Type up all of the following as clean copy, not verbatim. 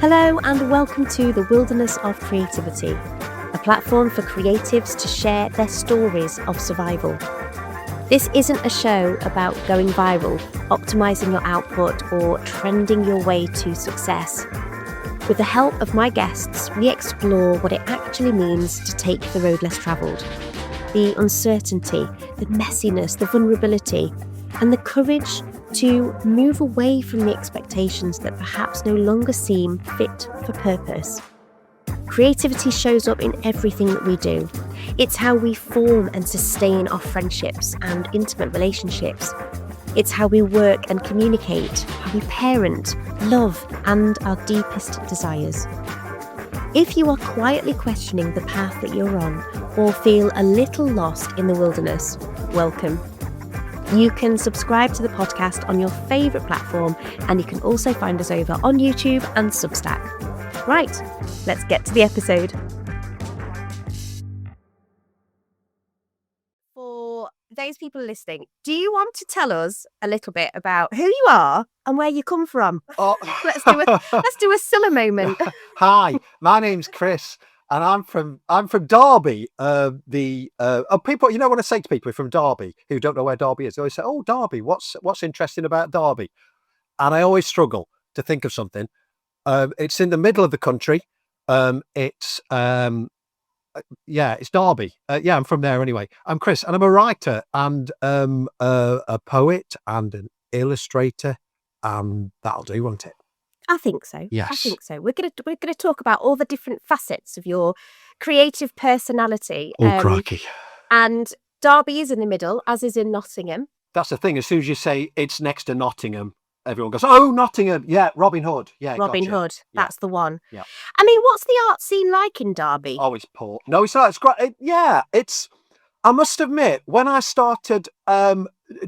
Hello and welcome to the Wilderness of Creativity, a platform for creatives to share their stories of survival. This isn't a show about going viral, optimizing your output, or trending your way to success. With the help of my guests, we explore what it actually means to take the road less travelled. The uncertainty, the messiness, the vulnerability, and the courage to move away from the expectations that perhaps no longer seem fit for purpose. Creativity shows up in everything that we do. It's how we form and sustain our friendships and intimate relationships. It's how we work and communicate, how we parent, love, and our deepest desires. If you are quietly questioning the path that you're on or feel a little lost in the wilderness, welcome. You can subscribe to the podcast on your favourite platform, and you can also find us over on YouTube and Substack. Right, let's get to the episode. For those people listening, do you want to tell us a little bit about who you are and where you come from? Oh. Let's do a Scylla moment. Hi, my name's Chris, and I'm from Derby. People, you know what I say to people from Derby who don't know where Derby is? They always say, "Oh, Derby, what's interesting about Derby?" And I always struggle to think of something. It's in the middle of the country. It's Derby. I'm from there anyway. I'm Chris, and I'm a writer and a poet and an illustrator, and that'll do, won't it? I think so. Yes. I think so. We're gonna talk about all the different facets of your creative personality. Oh, crikey. And Derby is in the middle, as is in Nottingham. That's the thing. As soon as you say it's next to Nottingham, everyone goes, "Oh, Nottingham. Yeah, Robin Hood. Yeah, Robin gotcha. Hood. Yeah. That's the one. Yeah. I mean, what's the art scene like in Derby? Oh, it's poor. No, it's not. It's great. I must admit, when I started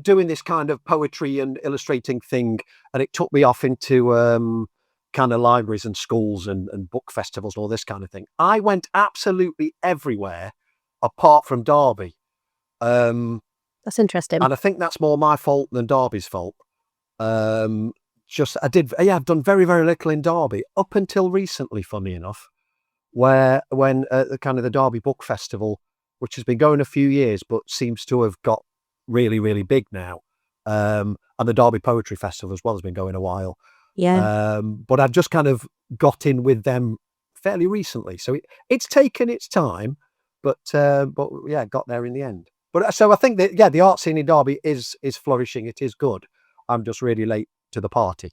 doing this kind of poetry and illustrating thing, and it took me off into kind of libraries and schools and book festivals and all this kind of thing, I went absolutely everywhere apart from Derby. That's interesting. And I think that's more my fault than Derby's fault. I've done very, very little in Derby up until recently, funny enough, when the Derby Book Festival, which has been going a few years, but seems to have got really, really big now. And the Derby Poetry Festival as well has been going a while. Yeah. But I've just kind of got in with them fairly recently. So it's taken its time, but got there in the end. But so I think that, the art scene in Derby is flourishing. It is good. I'm just really late to the party.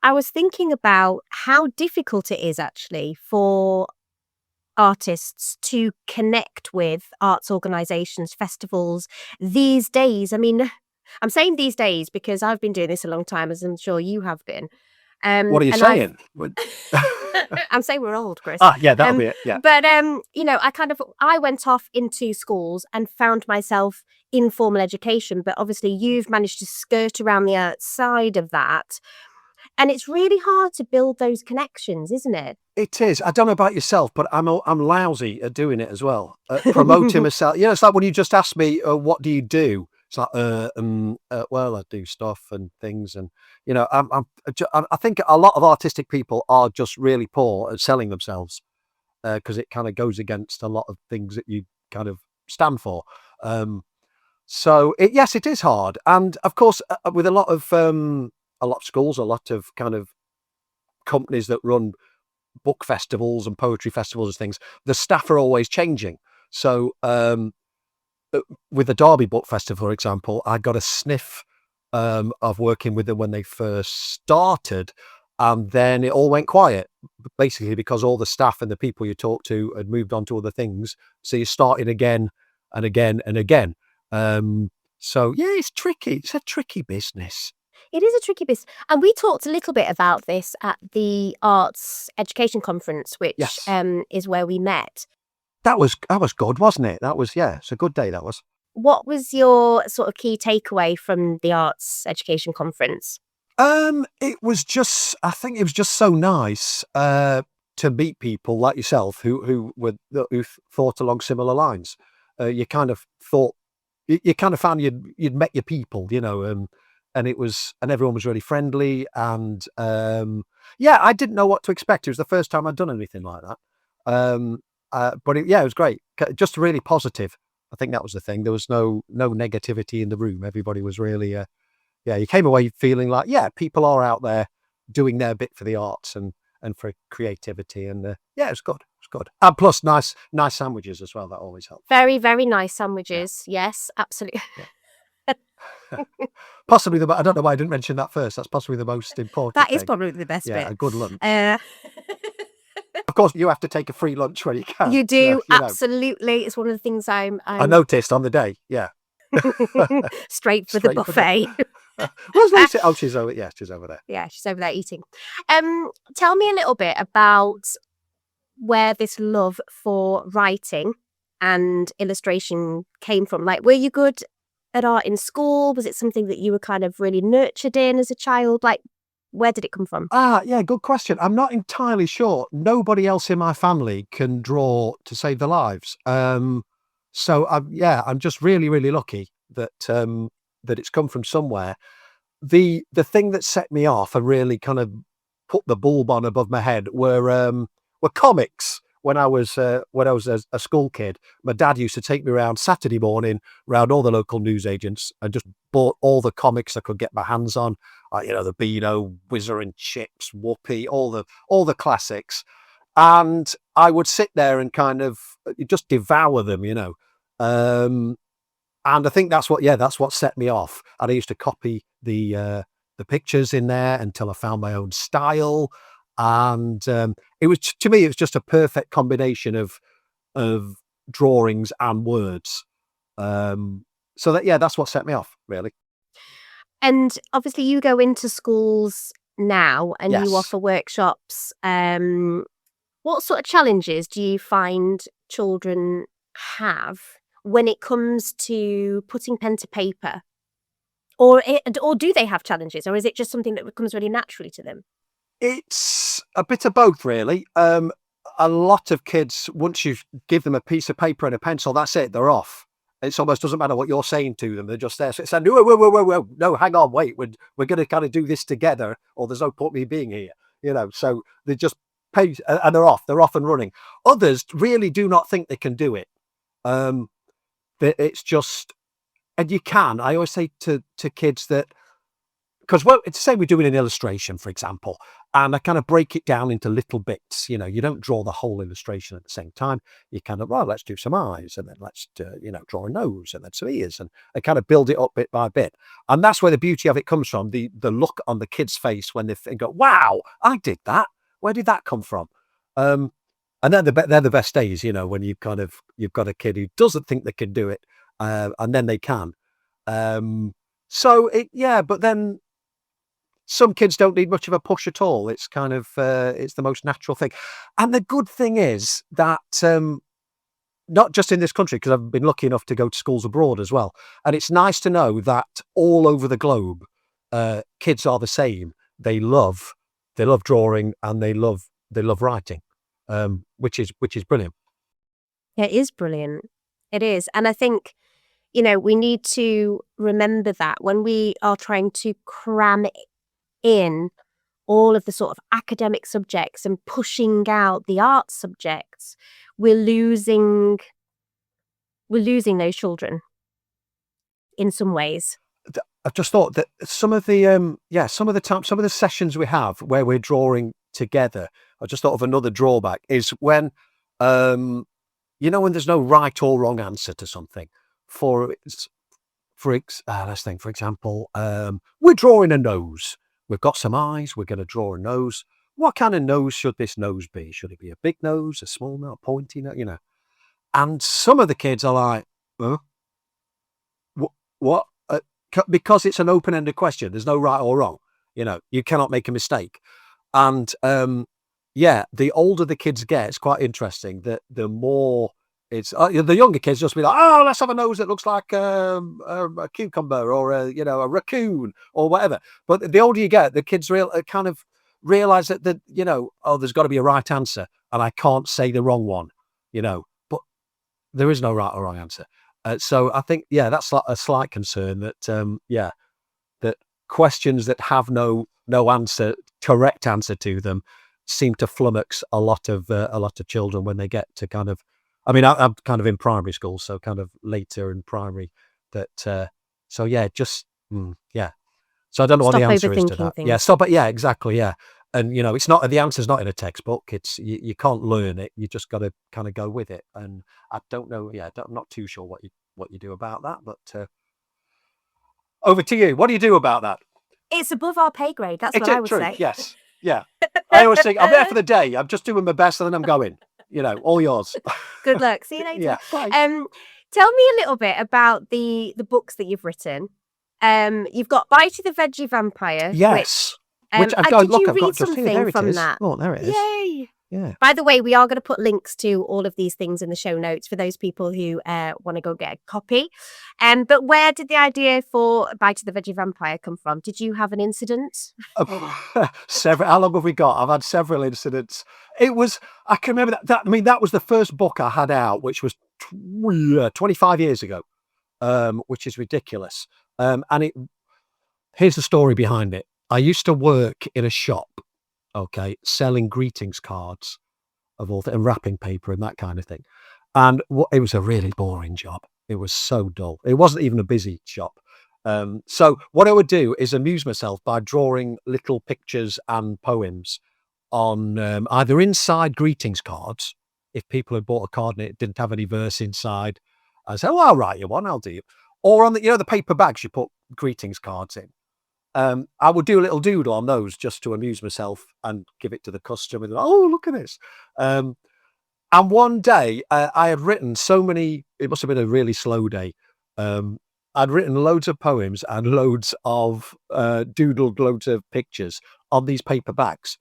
I was thinking about how difficult it is actually for artists to connect with arts organisations, festivals these days. I mean, I'm saying these days because I've been doing this a long time, as I'm sure you have been. What are you saying? I'm saying we're old, Chris. Yeah, that'll be it. Yeah. But I went off into schools and found myself in formal education. But obviously, you've managed to skirt around the outside of that. And it's really hard to build those connections, isn't it? It is. I don't know about yourself, but I'm lousy at doing it as well. Promoting myself. It's like when you just asked me, what do you do? It's like, well, I do stuff and things, and I think a lot of artistic people are just really poor at selling themselves because it kind of goes against a lot of things that you kind of stand for. Yes, it is hard, and of course, with a lot of schools, a lot of kind of companies that run book festivals and poetry festivals and things, the staff are always changing. So with the Derby Book Festival, for example, I got a sniff of working with them when they first started, and then it all went quiet, basically because all the staff and the people you talk to had moved on to other things. So you're starting again and again and again. It's tricky. It's a tricky business. It is a tricky business. And we talked a little bit about this at the Arts Education Conference, which is where we met. That was good, wasn't it? That was, it's a good day, that was. What was your sort of key takeaway from the Arts Education Conference? It was just so nice to meet people like yourself who thought along similar lines. You kind of found you'd met your people, and everyone was really friendly, and Yeah, I didn't know what to expect. It was the first time I'd done anything like that. But it was great. Just really positive. I think that was the thing. There was no negativity in the room. Everybody was really, you came away feeling like, people are out there doing their bit for the arts and for creativity. And it was good. It was good. And plus nice sandwiches as well. That always helps. Very, very nice sandwiches. Yeah. Yes, absolutely. Yeah. Possibly I don't know why I didn't mention that first. That's possibly the most important That is thing. probably the best bit. A good lunch. Of course, you have to take a free lunch when you can. You do, so, absolutely. It's one of the things I noticed on the day. Yeah. Straight for the buffet. Where's Lucy? Oh, she's over. Yeah, she's over there. Yeah, she's over there eating. Tell me a little bit about where this love for writing and illustration came from. Like, were you good at art in school? Was it something that you were kind of really nurtured in as a child? Like, where did it come from? Yeah, good question. I'm not entirely sure. Nobody else in my family can draw to save their lives. So I'm just really, really lucky that that it's come from somewhere. The thing that set me off and really kind of put the bulb on above my head were comics. When I was a school kid, my dad used to take me around Saturday morning around all the local newsagents and just bought all the comics I could get my hands on. The Beano, Whizzer and Chips, Whoopee, all the classics. And I would sit there and kind of just devour them, And I think that's what set me off. And I used to copy the pictures in there until I found my own style. And it was, to me, it was just a perfect combination of drawings and words. So that's what set me off, really. And obviously you go into schools now and Yes. you offer workshops. What sort of challenges do you find children have when it comes to putting pen to paper? Or do they have challenges? Or is it just something that comes really naturally to them? It's a bit of both, really. A lot of kids, once you give them a piece of paper and a pencil, that's it, they're off. It almost doesn't matter what you're saying to them. They're just there. So it's like, whoa, no, hang on, wait, we're going to kind of do this together, or there's no point me being here, So they just pay and they're off and running. Others really do not think they can do it. It's just, and I always say to kids that, because it's the same we're doing an illustration, for example, and I kind of break it down into little bits. You don't draw the whole illustration at the same time. You kind of, let's do some eyes, and then let's, draw a nose, and then some ears, and kind of build it up bit by bit. And that's where the beauty of it comes from, the look on the kid's face when they go, wow, I did that. Where did that come from? And they're the best days, when you've got a kid who doesn't think they can do it, and then they can. But then some kids don't need much of a push at all. It's kind of, it's the most natural thing. And the good thing is that, not just in this country, because I've been lucky enough to go to schools abroad as well. And it's nice to know that all over the globe, kids are the same. They love drawing and they love writing, which is brilliant. Yeah, it is brilliant. It is. And I think, we need to remember that when we are trying to cram in all of the sort of academic subjects and pushing out the art subjects, we're losing those children in some ways. I've just thought that some of the sessions we have where we're drawing together, I just thought of another drawback is when, when there's no right or wrong answer to something. Let's think, for example, we're drawing a nose. We've got some eyes. We're going to draw a nose. What kind of nose should this nose be? Should it be a big nose, a small nose, a pointy nose? And some of the kids are like, huh? What? Because it's an open-ended question. There's no right or wrong. You cannot make a mistake. And the older the kids get, it's quite interesting that the more it's the younger kids just be like, oh, let's have a nose that looks like a cucumber or a raccoon or whatever. But the older you get, the kids kind of realize that there's got to be a right answer and I can't say the wrong one, but there is no right or wrong answer. So I think, that's a slight concern that, that questions that have no no answer, correct answer to them, seem to flummox a lot of children when they get to kind of. I mean, I'm kind of in primary school, so kind of later in primary. That so yeah, just yeah. So I don't know what Stop the answer is to overthinking that. things. Yeah, stop it. Yeah, exactly. Yeah, and it's not the answer's not in a textbook. It's you can't learn it. You just got to kind of go with it. And I don't know. Yeah, I'm not too sure what you do about that. But over to you. What do you do about that? It's above our pay grade. That's what I would True. say. Yes. Yeah. I always think I'm there for the day. I'm just doing my best, and then I'm going. All yours. Good luck. See you later. Yeah. Bye. Tell me a little bit about the books that you've written. You've got Bitey the Veggie Vampire. Yes. Which I've got. did Look, you I've read got just something here. There it from is. that? Oh, there it is. Yay! Yeah. By the way, we are going to put links to all of these things in the show notes for those people who want to go get a copy. But where did the idea for Bitey the Veggie Vampire come from? Did you have an incident? Several. How long have we got? I've had several incidents. I can remember that. I mean, that was the first book I had out, which was 25 years ago, which is ridiculous. And here's the story behind it. I used to work in a shop, selling greetings cards and wrapping paper and that kind of thing. And it was a really boring job. It was so dull. It wasn't even a busy shop. So what I would do is amuse myself by drawing little pictures and poems on either inside greetings cards. If people had bought a card and it didn't have any verse inside, I'd say, I'll write you one, I'll do you. Or on the paper bags you put greetings cards in. I would do a little doodle on those just to amuse myself and give it to the customer. Oh, look at this. And one day I had written so many, it must have been a really slow day. I'd written loads of poems and loads of doodled loads of pictures on these paper bags.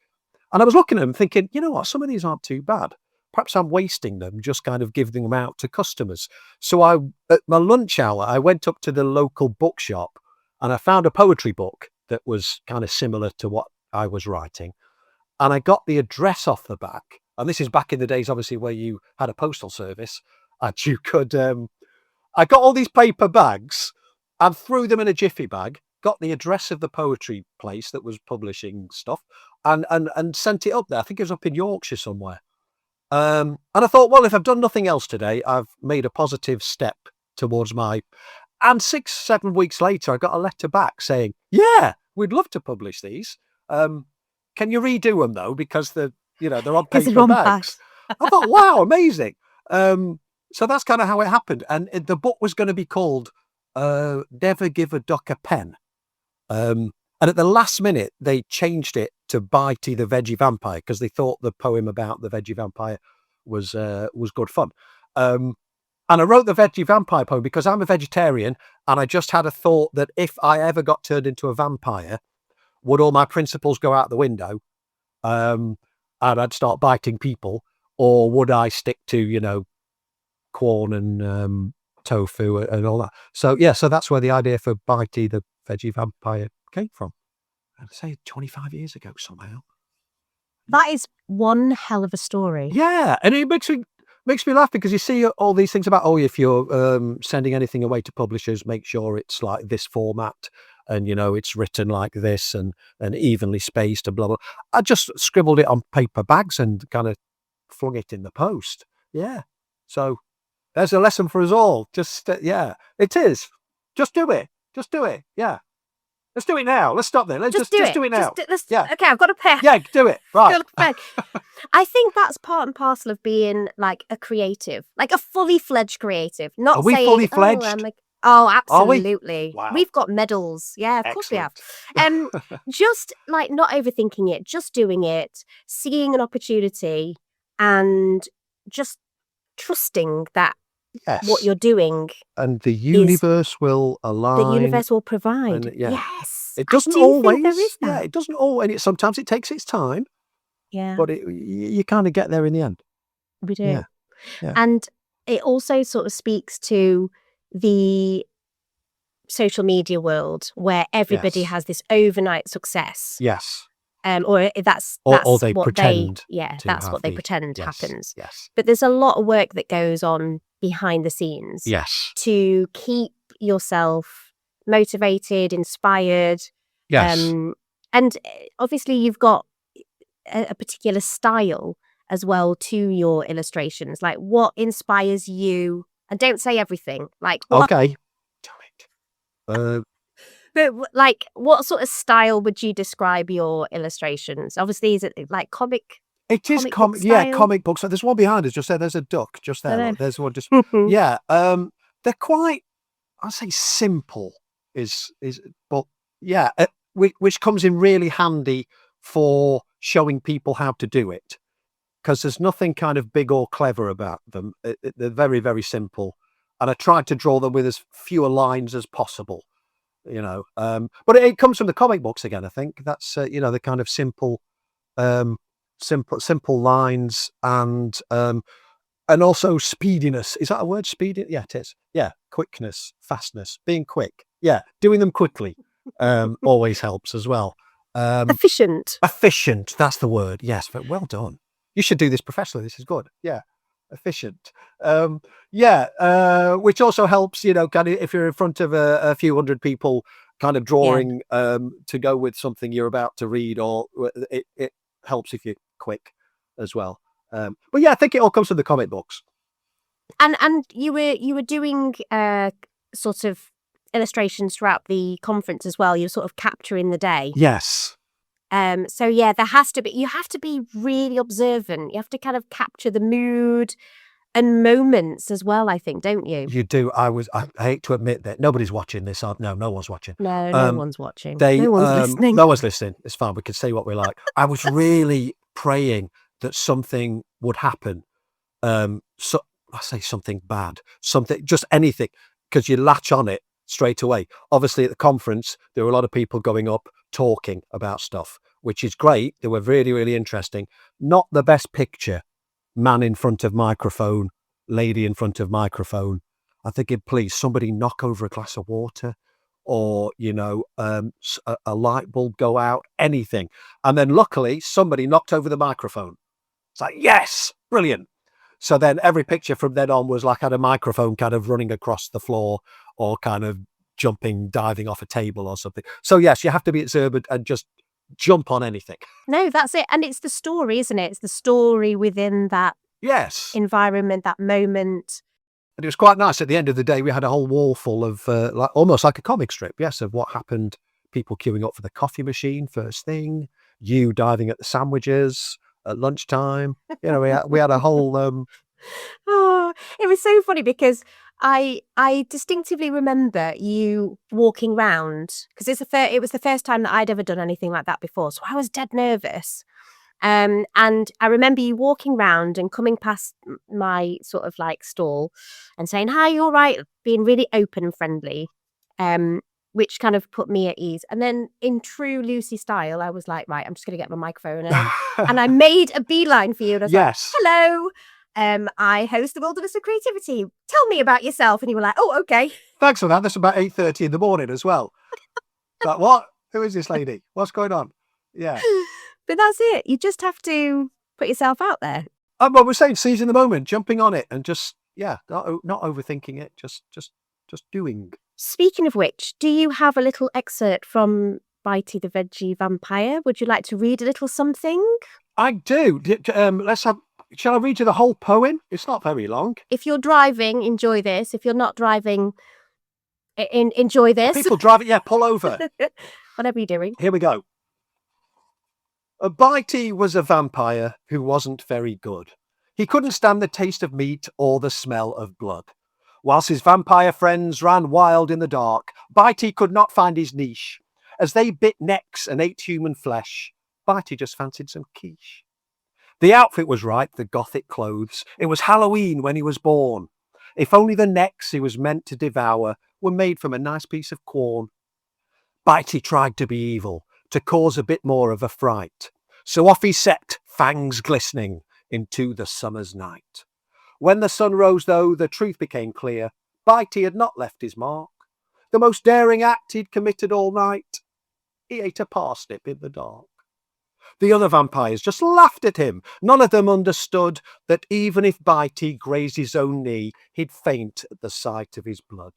And I was looking at them thinking, you know what, some of these aren't too bad. Perhaps I'm wasting them, just kind of giving them out to customers. So at my lunch hour, I went up to the local bookshop and I found a poetry book that was kind of similar to what I was writing. And I got the address off the back. And this is back in the days, obviously, where you had a postal service and you could, I got all these paper bags and threw them in a jiffy bag, got the address of the poetry place that was publishing stuff and sent it up there. I think it was up in Yorkshire somewhere. And I thought, well, if I've done nothing else today, I've made a positive step towards and 6-7 weeks later, I got a letter back saying, yeah, we'd love to publish these. Can you redo them though? Because they're on paper bags. I thought, wow, amazing. So that's kind of how it happened. And the book was going to be called Never Give a Duck a Pen. And at the last minute, they changed it to Bitey the Veggie Vampire because they thought the poem about the veggie vampire was good fun. And I wrote the Veggie Vampire poem because I'm a vegetarian and I just had a thought that if I ever got turned into a vampire, would all my principles go out the window and I'd start biting people? Or would I stick to, corn and tofu and all that? So, yeah, so that's where the idea for Bitey the Veggie Vampire came from. I'd say 25 years ago somehow. That is one hell of a story. Yeah, and it makes me laugh because you see all these things about, if you're sending anything away to publishers, make sure it's like this format and, it's written like this and evenly spaced and blah, blah. I just scribbled it on paper bags and kind of flung it in the post. Yeah. So there's a lesson for us all. Just, yeah, it is. Just do it. Just do it. Yeah. Let's do it now. Let's stop there. Let's just do it now. Yeah. Okay, I've got a pen. Yeah, do it. Right. I think that's part and parcel of being like a creative, like a fully fledged creative. Not Are we saying, fully fledged? Absolutely. Wow. We've got medals. Yeah, of course we have. Just like not overthinking it, just doing it, seeing an opportunity and just trusting that what you're doing. And the universe will align. The universe will provide. And, yeah. Yes. It doesn't always. There is that. Yeah, it doesn't always. Sometimes it takes its time. Yeah. But you kind of get there in the end. We do. Yeah. Yeah. And it also sort of speaks to the social media world where everybody has this overnight success. Yes. Or that's or they what pretend. That's what they pretend happens. Yes. But there's a lot of work that goes on behind the scenes. Yes. To keep yourself motivated, inspired. Yes. And obviously you've got a particular style as well to your illustrations. Like, what inspires you? And don't say everything. Like, what? Okay. Damn it. But like, what sort of style would you describe your illustrations? Obviously, is it like comic? It is Comic book yeah, style? comic books. There's one behind us. Just there. There's a duck. Just there. Dunno. Look, there's one. Just yeah. They're quite. I say simple but yeah, which comes in really handy for showing people how to do it, because there's nothing kind of big or clever about them. They're very, very simple, and I tried to draw them with as fewer lines as possible. But it comes from the comic books again. I think that's the kind of simple lines, and also speediness. Is that a word? Speedy? Yeah, it is. Yeah, quickness, fastness, being quick. Yeah, doing them quickly always helps as well. Efficient. Efficient, that's the word. Yes, but well done. You should do this professionally. This is good. Yeah, efficient. Which also helps, kind of if you're in front of a few hundred people, kind of drawing to go with something you're about to read, or it helps if you're quick as well. But yeah, I think it all comes from the comic books. And you were doing sort of illustrations throughout the conference as well. You're sort of capturing the day. Yes. So yeah, you have to be really observant. You have to kind of capture the mood and moments as well, I think, don't you? You do. I hate to admit that nobody's watching this. No one's watching. No one's watching. No one's listening. No one's listening. It's fine. We can say what we like. I was really praying that something would happen. So I say something bad, just anything, because you latch on it straight away. Obviously, at the conference, there were a lot of people going up talking about stuff, which is great. They were really, really interesting. Not the best picture. Man in front of microphone, lady in front of microphone. I'm thinking, please, somebody knock over a glass of water, or a light bulb go out, anything. And then luckily, somebody knocked over the microphone. It's like, yes, brilliant. So then every picture from then on was like had a microphone kind of running across the floor, or kind of diving off a table or something. So yes, you have to be observant and just jump on anything. No, that's it. And it's the story, isn't it? It's the story within that environment, that moment. And it was quite nice. At the end of the day, we had a whole wall full of almost like a comic strip, yes, of what happened. People queuing up for the coffee machine first thing, you diving at the sandwiches at lunchtime. We had a whole... Oh, it was so funny because I distinctly remember you walking round, because it was the first time that I'd ever done anything like that before. So I was dead nervous. And I remember you walking round and coming past my sort of like stall and saying, "Hi, you all right?" Being really open and friendly, which kind of put me at ease. And then in true Lucy style, I was like, right, I'm just going to get my microphone. And I made a beeline for you. And I was like, hello. I host the Wilderness of Creativity. Tell me about yourself. And you were like, oh, okay. Thanks for that. That's about 8:30 in the morning as well. Like, what? Who is this lady? What's going on? Yeah. But that's it. You just have to put yourself out there. Well, we're saying seizing the moment, jumping on it, and just, not overthinking it, just doing. Speaking of which, do you have a little excerpt from Bitey the Veggie Vampire? Would you like to read a little something? I do. Shall I read you the whole poem? It's not very long. If you're driving, enjoy this. If you're not driving, enjoy this. People driving, pull over. Whatever you're doing. Here we go. A Bitey was a vampire who wasn't very good. He couldn't stand the taste of meat or the smell of blood. Whilst his vampire friends ran wild in the dark, Bitey could not find his niche. As they bit necks and ate human flesh, Bitey just fancied some quiche. The outfit was right, the gothic clothes. It was Halloween when he was born. If only the necks he was meant to devour were made from a nice piece of corn. Bitey tried to be evil, to cause a bit more of a fright. So off he set, fangs glistening, into the summer's night. When the sun rose, though, the truth became clear. Bitey had not left his mark. The most daring act he'd committed all night. He ate a parsnip in the dark. The other vampires just laughed at him. None of them understood that even if Bitey grazed his own knee, he'd faint at the sight of his blood.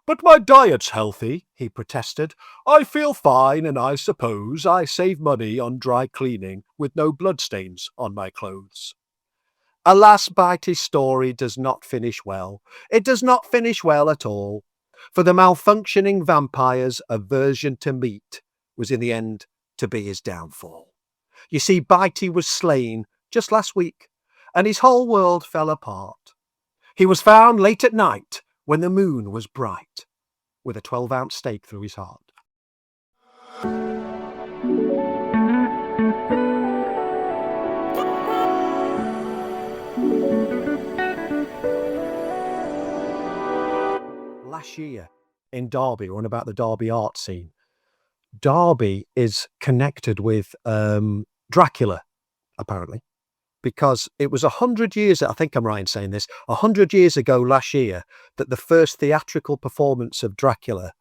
"But my diet's healthy," he protested. "I feel fine, and I suppose I save money on dry cleaning with no bloodstains on my clothes." Alas, Bitey's story does not finish well. It does not finish well at all. For the malfunctioning vampire's aversion to meat was in the end to be his downfall. You see, Bitey was slain just last week, and his whole world fell apart. He was found late at night when the moon was bright, with a 12-ounce stake through his heart. Last year in Derby, or about the Derby art scene, Derby is connected with Dracula, apparently, because it was 100 years, I think I'm right in saying this, 100 years ago last year that the first theatrical performance of Dracula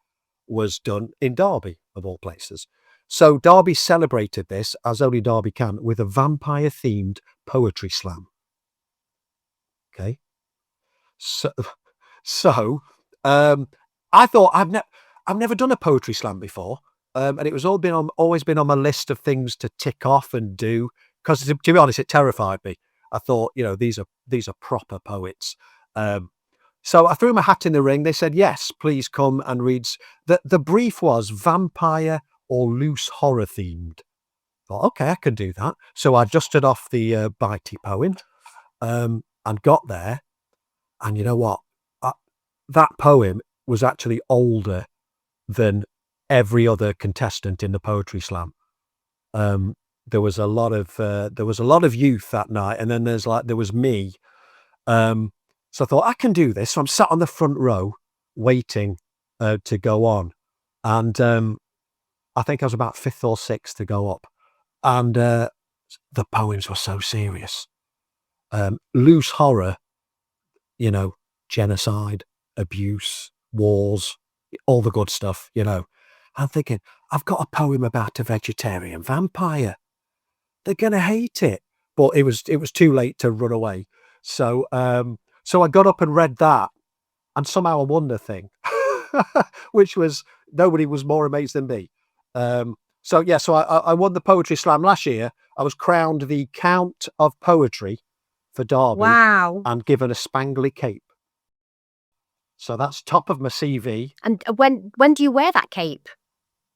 was done in Derby, of all places. So Derby celebrated this, as only Derby can, with a vampire-themed poetry slam. Okay? So I thought I've never done a poetry slam before, and it was always been on my list of things to tick off and do. Because to be honest, it terrified me. I thought, these are proper poets. So I threw my hat in the ring. They said, yes, please come and read. The brief was vampire or loose horror themed. I thought, okay, I can do that. So I dusted off the Bitey poem and got there. And you know what? That poem was actually older than every other contestant in the poetry slam. There was a lot of youth that night, and then there was me. So I thought I can do this. So I'm sat on the front row waiting to go on, and I think I was about fifth or sixth to go up, and the poems were so serious. Loose horror, genocide, abuse, wars, all the good stuff. I'm thinking, I've got a poem about a vegetarian vampire. They're gonna hate it. But it was too late to run away. So I got up and read that, and somehow I won the thing, which was nobody was more amazed than me. So I won the poetry slam last year. I was crowned the Count of Poetry for Derby. Wow. And given a spangly cape. So that's top of my CV. And when do you wear that cape?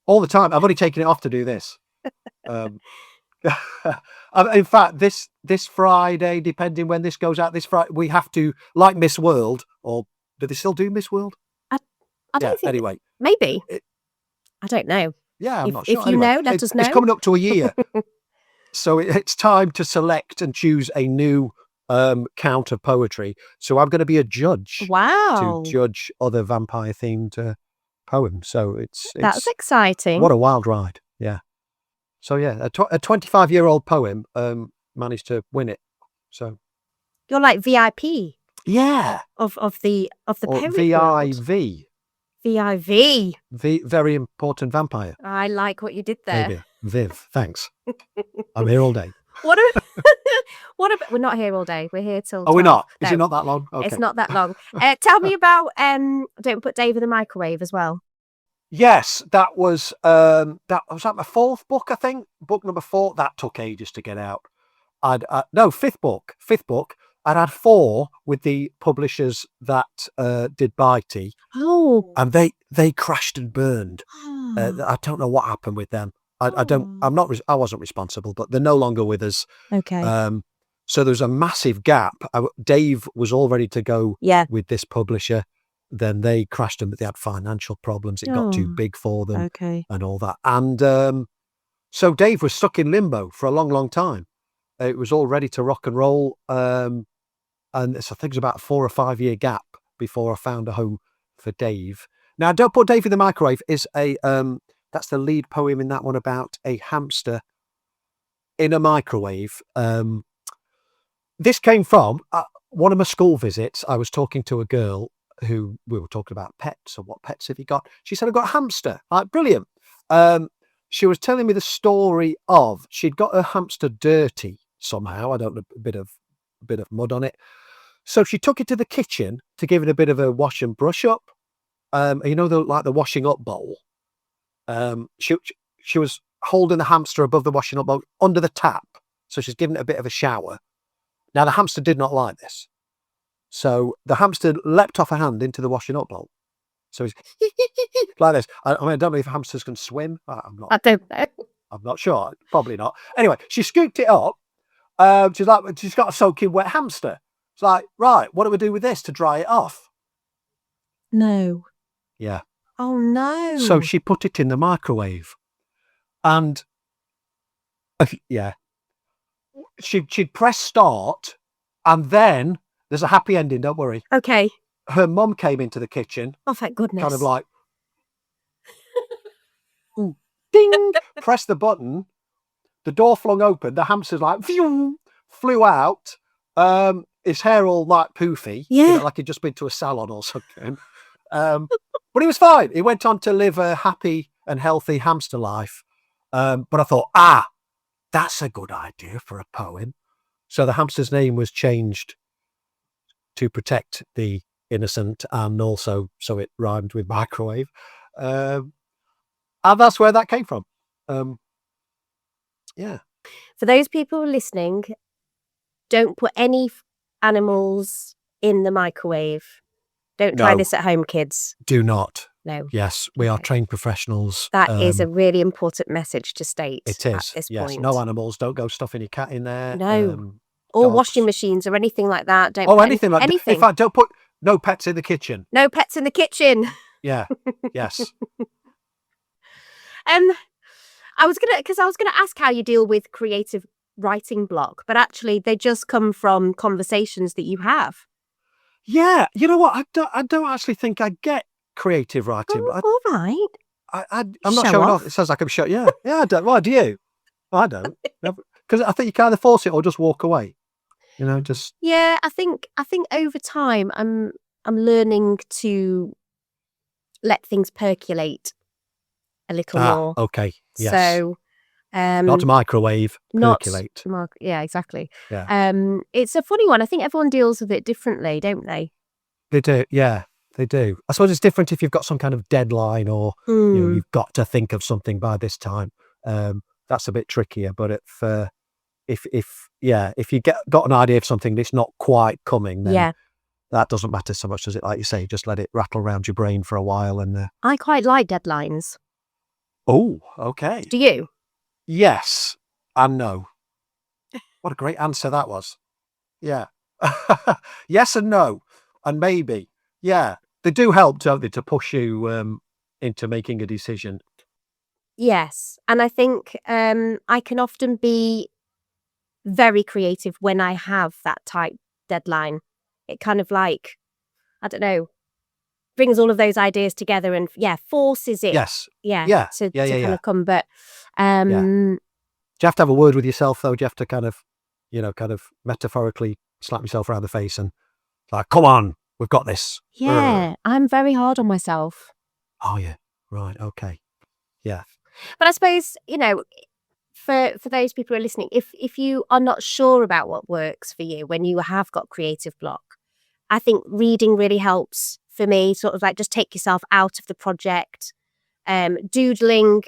All the time. I've only taken it off to do this. In fact, this Friday, depending when this goes out, this Friday, we have to, like Miss World, or do they still do Miss World? I don't think. Anyway, maybe. I don't know. Yeah, I'm not sure. If you know, let us know. It's coming up to a year. So it's time to select and choose a new count of poetry. So I'm going to be a judge. Wow. To judge other vampire-themed poems. So that's exciting. What a wild ride. Yeah. So yeah, a 25-year-old poem managed to win it. So you're like VIP. Yeah. Of the poet VIV. VIV. Very important vampire. I like what you did there. Maybe. Viv, thanks. I'm here all day. What about we're not here all day. We're here till 12. Oh, we're not? Is it not that long? Okay. It's not that long. Tell me about Don't Put Dave in the Microwave as well. Yes, that was my fourth book, I think. Book number 4. That took ages to get out. Fifth book. I'd had 4 with the publishers that did Bitey. Oh. And they crashed and burned. I don't know what happened with them. I wasn't responsible, but they're no longer with us. Okay. So there's a massive gap. Dave was all ready to go with this publisher. Then they crashed them, but they had financial problems. It got too big for them. Okay. And all that. And so Dave was stuck in limbo for a long, long time. It was all ready to rock and roll. And so I think it was about a 4 or 5 year gap before I found a home for Dave. Now, Don't Put Dave in the Microwave is that's the lead poem in that one about a hamster in a microwave. This came from one of my school visits. I was talking to a girl who we were talking about pets, or what pets have you got? She said, I've got a hamster. Like, brilliant. She was telling me the story of she'd got her hamster dirty somehow. I don't know, a bit of mud on it. So she took it to the kitchen to give it a bit of a wash and brush up. you know, the washing up bowl. She was holding the hamster above the washing up bowl under the tap, so she's giving it a bit of a shower. Now the hamster did not like this, so the hamster leapt off her hand into the washing up bowl. So he's like this. I mean, I don't know if hamsters can swim. I'm not sure. Probably not. Anyway, she scooped it up. She's like, she's got a soaking wet hamster. It's like, right, what do we do with this to dry it off? No. Yeah. Oh no. So she put it in the microwave, and yeah, she'd press start, and then there's a happy ending. Don't worry. Okay. Her mum came into the kitchen. Oh, thank goodness. Kind of like, ding, press the button. The door flung open. The hamster's like, phew, flew out. His hair all like poofy. Yeah. You know, like he'd just been to a salon or something. But he was fine. He went on to live a happy and healthy hamster life. But I thought, that's a good idea for a poem. So the hamster's name was changed to protect the innocent, and also so it rhymed with microwave. And that's where that came from. Yeah. For those people listening, don't put any animals in the microwave. Don't try this at home, kids. Do not. No. Yes, we are trained professionals. That is a really important message to state. It is. At this yes, point. no animals. Don't go stuffing your cat in there. No. Or dogs. washing machines or anything like that. Don't. Oh, anything like anything. In fact, don't put no pets in the kitchen. No pets in the kitchen. Yeah. Yes. I was gonna ask how you deal with creative writing block, but actually they just come from conversations that you have. Yeah, you know what? I don't actually think I get creative writing. Oh, all right. I'm not showing off. It sounds like I'm showing. Yeah, I don't. Why do you? I don't. Because I think you can either force it or just walk away. You know, just. Yeah, I think over time I'm learning to let things percolate a little more. Okay. Yes. So. Not microwave, percolate. Yeah, exactly. Yeah. It's a funny one. I think everyone deals with it differently, don't they? They do. Yeah, they do. I suppose it's different if you've got some kind of deadline or you know, you've got to think of something by this time. That's a bit trickier. But if you got an idea of something that's not quite coming, then that doesn't matter so much, does it? Like you say, just let it rattle around your brain for a while. And I quite like deadlines. Oh, okay. Do you? Yes and no. What a great answer that was. Yeah. Yes and no. And maybe. Yeah. They do help, don't they, to push you into making a decision. Yes. And I think I can often be very creative when I have that tight deadline. It kind of like, I don't know, brings all of those ideas together and forces it. Yes. To kind of come. But do you have to have a word with yourself though? Do you have to kind of metaphorically slap yourself around the face and like, come on, we've got this? Yeah, I'm very hard on myself. Oh yeah, right, okay, yeah. But I suppose, you know, for those people who are listening, if you are not sure about what works for you when you have got creative block, I think reading really helps. For me, sort of like just take yourself out of the project. Doodling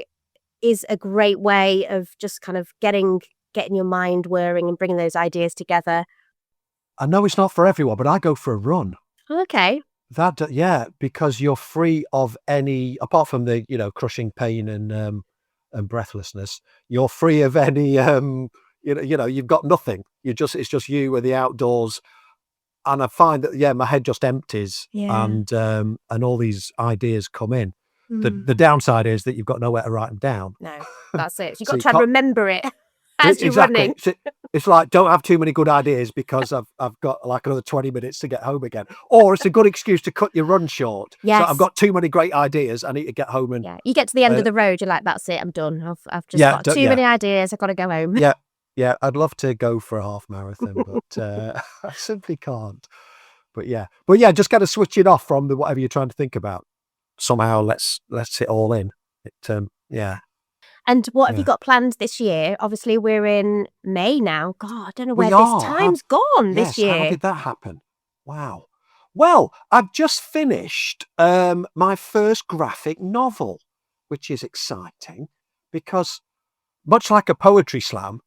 is a great way of just kind of getting your mind whirring and bringing those ideas together. I know it's not for everyone, but I go for a run. Okay. Because you're free of any, apart from the crushing pain and breathlessness. You're free of any. You've got nothing. It's just you and the outdoors. And I find that, my head just empties and all these ideas come in. The downside is that you've got nowhere to write them down. No, that's it. You've got to try and remember it as you're running. It's like, don't have too many good ideas because I've got like another 20 minutes to get home again. Or it's a good excuse to cut your run short. Yes. So I've got too many great ideas. I need to get home. And you get to the end of the road, you're like, that's it, I'm done. I've just got too many ideas. I've got to go home. Yeah, I'd love to go for a half marathon, but I simply can't. But just kind of switch it off from whatever you're trying to think about. Somehow, let's it all in. And what have you got planned this year? Obviously, we're in May now. God, I don't know where this time's gone this year. How did that happen? Wow. Well, I've just finished my first graphic novel, which is exciting because much like a poetry slam,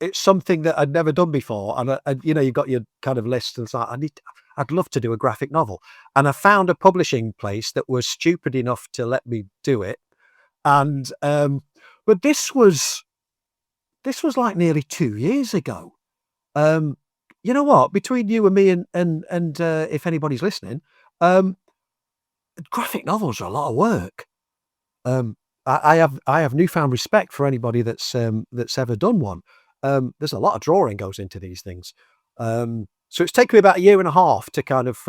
it's something that I'd never done before. And you know, you've got your kind of list and it's like, I'd love to do a graphic novel. And I found a publishing place that was stupid enough to let me do it. And, but this was like nearly 2 years ago. You know what? Between you and me and if anybody's listening, graphic novels are a lot of work. I have newfound respect for anybody that's ever done one. There's a lot of drawing goes into these things. So it's taken me about a year and a half to kind of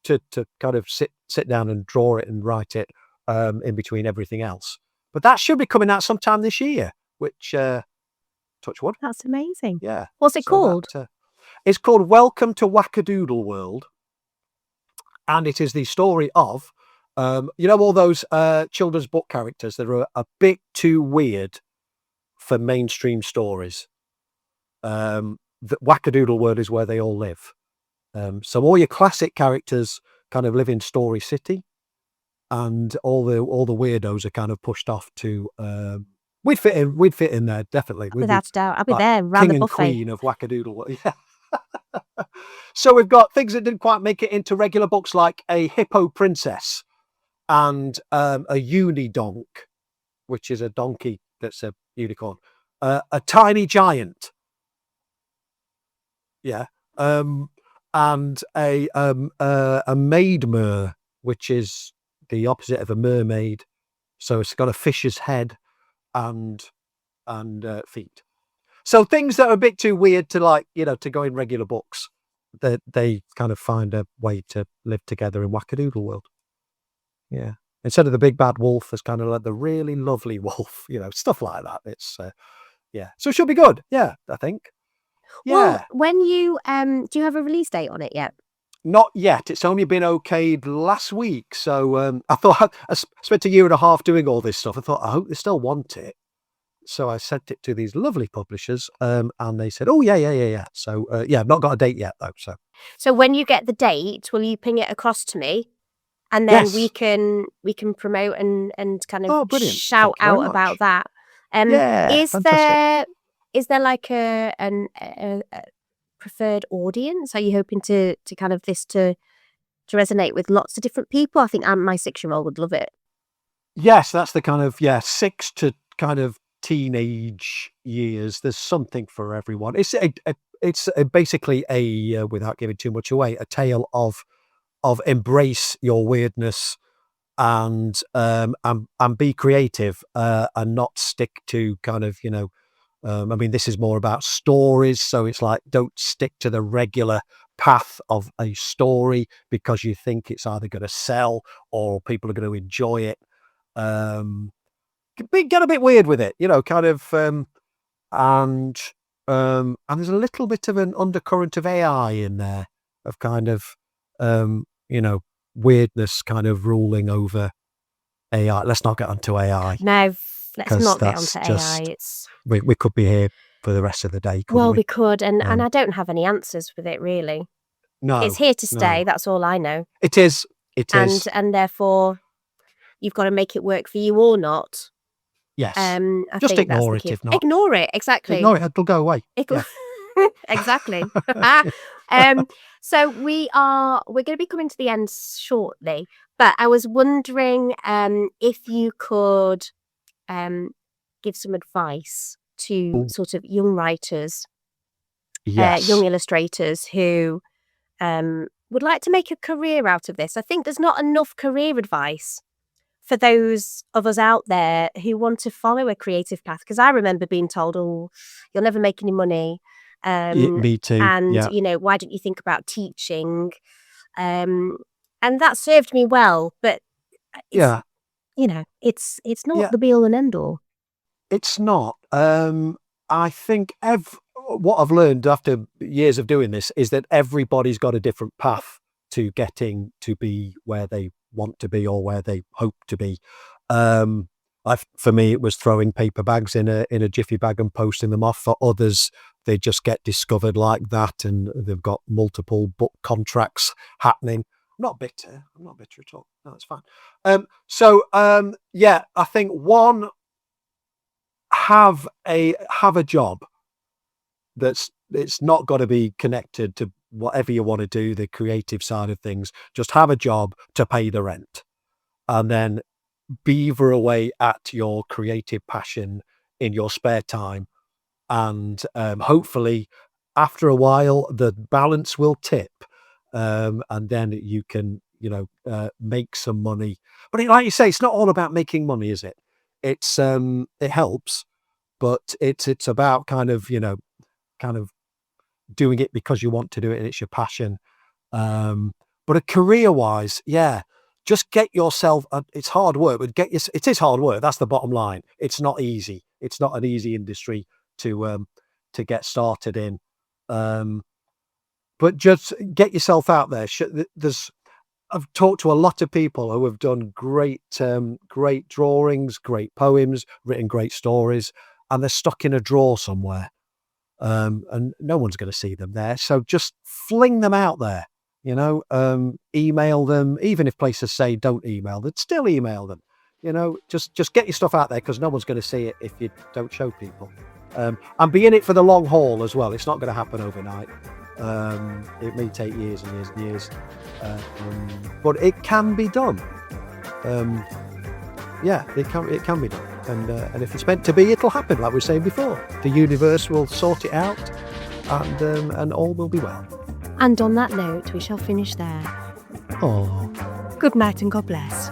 to kind of sit down and draw it and write it in between everything else. But that should be coming out sometime this year, which touch wood. That's amazing. Yeah. What's it called? It's called Welcome to Wackadoodle World. And it is the story of, you know, all those children's book characters that are a bit too weird for mainstream stories. The Wackadoodle World is where they all live. So all your classic characters kind of live in Story City, and all the weirdos are kind of pushed off to. We'd fit in there definitely. Without a doubt, I'll be there around the buffet. King and queen of Wackadoodle World. Yeah. So we've got things that didn't quite make it into regular books, like a hippo princess and a unidonk, which is a donkey that's a unicorn, a tiny giant, yeah, and a maidmer, which is the opposite of a mermaid. So it's got a fish's head and feet. So things that are a bit too weird to, like, you know, to go in regular books, that they kind of find a way to live together in Wackadoodle World. Yeah. Instead of the big bad wolf, there's kind of like the really lovely wolf, you know, stuff like that. It's yeah. So it should be good. Yeah, I think. Yeah. Well, when you do you have a release date on it yet? Not yet. It's only been okayed last week. So I thought I spent a year and a half doing all this stuff. I thought, I hope they still want it. So I sent it to these lovely publishers, and they said, "Oh yeah." So yeah, I've not got a date yet though. So when you get the date, will you ping it across to me, and then we can promote and kind of shout out about that. Yeah, is there like a preferred audience? Are you hoping to kind of this to resonate with lots of different people? I think my 6-year-old would love it. Yes, that's the kind of 6 to kind of teenage years. There's something for everyone. It's basically a without giving too much away, a tale of embrace your weirdness and be creative and not stick to kind of, you know, I mean, this is more about stories, so it's like, don't stick to the regular path of a story because you think it's either going to sell or people are going to enjoy it. Get a bit weird with it, you know, kind of, and there's a little bit of an undercurrent of AI in there, of kind of, you know, weirdness kind of ruling over AI. Let's not get onto AI. No, let's not get onto AI. It's we could be here for the rest of the day. Well, we could, and I don't have any answers with it really. No, it's here to stay. No. That's all I know. It is. And therefore, you've got to make it work for you or not. Yes. I just think ignore it if not. Ignore it, exactly. Ignore it, it'll go away. Exactly. So we're going to be coming to the end shortly, but I was wondering if you could give some advice to sort of young writers, young illustrators who would like to make a career out of this. I think there's not enough career advice for those of us out there who want to follow a creative path. Because I remember being told, "Oh, you'll never make any money." Me too. And you know, why don't you think about teaching? And that served me well. But you know, it's not the be all and end all. It's not. I think what I've learned after years of doing this is that everybody's got a different path to getting to be where they want to be or where they hope to be. For me, it was throwing paper bags in a jiffy bag and posting them off. For others, they just get discovered like that, and they've got multiple book contracts happening. not bitter. I'm not bitter at all. No, that's fine. Yeah, I think one, have a job it's not got to be connected to whatever you want to do, the creative side of things. Just have a job to pay the rent, and then beaver away at your creative passion in your spare time. And hopefully after a while the balance will tip, and then you can make some money. But like you say, it's not all about making money, is it? It's it helps, but it's about kind of doing it because you want to do it and it's your passion. But a career wise, yeah, just get yourself it's hard work, but it is hard work. That's the bottom line. It's not easy. It's not an easy industry to get started in. But just get yourself out there. I've talked to a lot of people who have done great drawings, great poems, written great stories, and they're stuck in a drawer somewhere. And no one's going to see them there. So just fling them out there, email them. Even if places say don't email them, still email them. Just get your stuff out there, because no one's going to see it if you don't show people. And be in it for the long haul as well. It's not going to happen overnight. It may take years and years and years, but it can be done. Yeah, it can be done. And if it's meant to be, it'll happen, like we were saying before. The universe will sort it out, and all will be well. And on that note, we shall finish there. Oh. Good night and God bless.